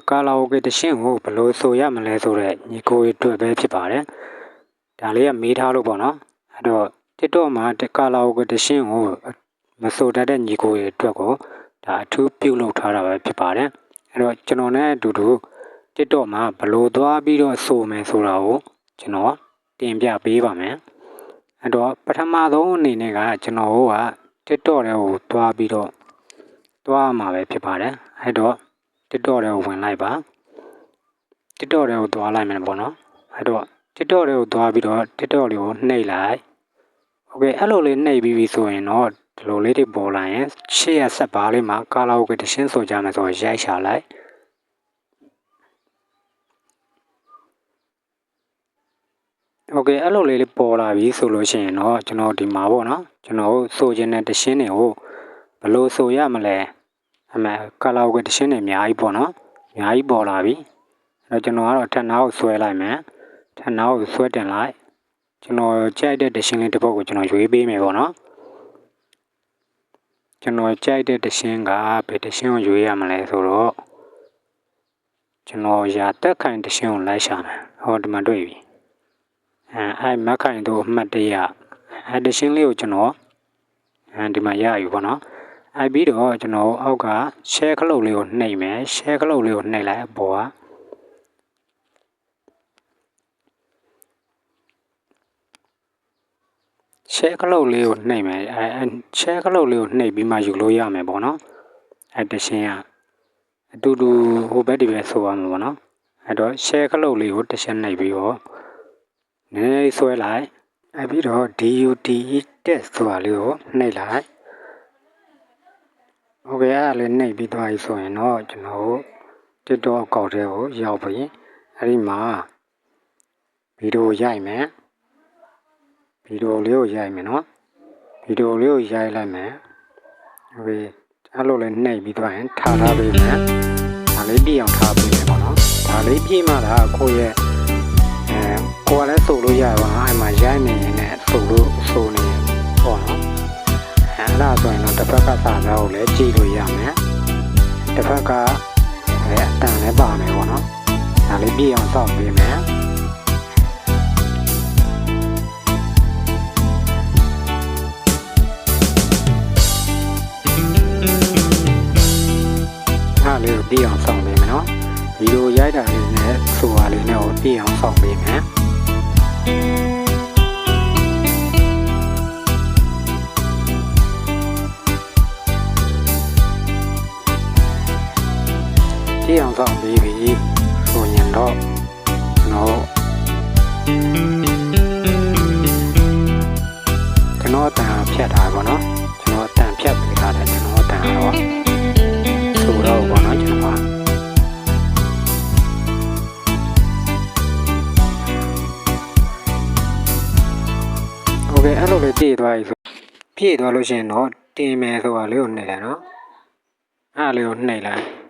ကာလာအိုကေတရှင်းကိုဘယ်လိုဆိုရမလဲဆိုတော့ညီကိုအတွက်ပဲဖြစ်ပါတယ်ဒါလေးကမေးထားလို့ပေါ့နော်အဲ့တော့ TikTok မှာကာလာအိုကေတရှင်းကိုမဆိုတတ်တဲ့ညီကိုအတွက်ကိုဒါအထူးပြုလုပ်ထားတာပဲဖြစ်ပါတယ်အဲ့တော့ကျွန်တော်နဲ့အတူတူ TikTok မှာဘယ်လိုသွားပြီးတော့ဆိုမယ်ဆိုတာကိုကျွန်တော်တင်ပြပေးပါမယ်အဲ့တော့ပထမဆုံးအနေနဲ့ကကျွန်တော်တို့က TikTok တွေကိုသွားပြီးတော့သွားမှာပဲဖြစ်ပါတယ်အဲ့တော့ TikTok တွေကိုဝင်လိုက်ပါ TikTok တွေကိုသွားလိုက်မယ်ပေါ့နော်အဲ့တော့ TikTok တွေကိုသွားပြီးတော့ TikTok တွေကိုနှိပ်လိုက်โอเคအဲ့လိုလေးနှိပ်ပြီးပြီဆိုရင်တော့ဒီလိုလေးတွေပေါ်လာရင်ရှေ့ရဆက်ပါလေးမှာကာလာအိုကေတရှင်းဆိုကြမယ်ဆိုတော့ရိုက်ရှာလိုက်โอเคအဲ့လိုလေးပေါ်လာပြီဆိုလို့ရှိရင်တော့ကျွန်တော်ဒီမှာပေါ့နော်ကျွန်တော်ဆိုချင်တဲ့တရှင်းတွေကိုဘယ်လိုဆိုရမလဲအမှန်ကာလာအိုကေတရှင်းတွေအများကြီးပေါ့နော်အများကြီးပေါ်လာပြီအဲ့တော့ကျွန်တော်ကတော့ထပ်နာကိုဆွဲလိုက်မယ်ထပ်နာကိုဆွဲတင်လိုက်ကျွန်တော်ကြိုက်တဲ့တရှင်းလေးတစ်ပုဒ်ကိုကျွန်တော်ရွေးပေးမယ်ပေါ့နော်ကျွန်တော်ကြိုက်တဲ့တရှင်းကဘယ်တရှင်းကိုရွေးရမလဲဆိုတော့ကျွန်တော်ရာတက်ခိုင်တရှင်းကိုလိုက်ရှာမယ်ဟောဒီမှာတွေ့ပြီအဲ့မက်ခိုင်တို့အမှတ်တရအဲ့တရှင်းလေးကိုကျွန်တော်ဒီမှာရယူပေါ့နော်အဲ့ပြီးတော့ကျွန်တော်အောက်က share ခလုတ်လေးကိုနှိပ်မယ် share ခလုတ်လေးကိုနှိပ်လိုက်အပေါ်ကshare ခလုတ်လေးကိုနှိပ်မယ်share ခလုတ်လေးကိုနှိပ်ပြီးမှယူလို့ရမယ်ပေါ့နော်အဲ့တရှင်းကအတူတူဟိုဘက်ဒီဘက်ဆိုရမှာပေါ့နော်အဲ့တော့ share ခလုတ်လေးကိုတရှင်းနှိပ်ပြီးတော့နည်းနည်းဆွဲလိုက်အဲ့ပြီးတော့ DUT test ဆိုတာလေးကိုနှိပ်လိုက်โอเคအဲ့ဒါလေးနှိပ်ပြီးသွားပြီဆိုရင်တော့ကျွန်တော် TikTok အကောင့်ထဲကိုရောက်ပြီအဲ့ဒီမှာဗီဒီယိုရိုက်မယ်ဗီဒီယိုလေးကိုရိုက်မယ်နော်ဗီဒီယိုလေးကိုရိုက်လိုက်မယ်โอเคအဲ့လိုလေးနှိပ်ပြီးသွားရင်ထားထားပေးမယ်ဒါလေးပြည့်အောင်ထားပေးမယ်ပေါ့နော်ဒါလေးပြည့်မှသာကိုယ့်ရဲ့ကိုယ်လည်းဆိုလို့ရပါတော့အဲ့မှာရိုက်နေရင်လည်းဆိုလို့ဆိုနေပေါ့နော်အဲ့ဒါဆိုရင်တော့တစ်ဖက်ကစာသားကိုလည်းကြည့်လို့ရမယ်တစ်ဖက်ကလည်းအတန်လည်းပါမယ်ပေါ့နော်ဒါလေးပြည့်အောင်စောင့်ပေးမယ်အဲ့လေးကိုပြည့်အောင်စောင့်ပေးမယ်နော်ဗီဒီယိုရိုက်တာလေးနဲ့ဆိုတာလေးနဲ့ကိုပြည့်အောင်စောင့်ပေးမယ်ပြည့်အောင်စောင့်ပေးပြီဆိုရင်တော့ကျွန်တော်အတန်ဖြတ်ထားပါတော့ကျွန်တော်အတန်ဖြတ်ပေးထားတယ်ကျွန်တော်အတန်တော့ဆိုတော့ပေါ့နော်ကျွန်တော်โอเคအဲ့လိုလေးပြည့်သွားပြီဆိုပြည့်သွားလို့ရှိရင်တော့တင်မယ်ဆိုတာလေးကိုနှိပ်လိုက်နော်အဲ့လေးကိုနှိပ်လိုက်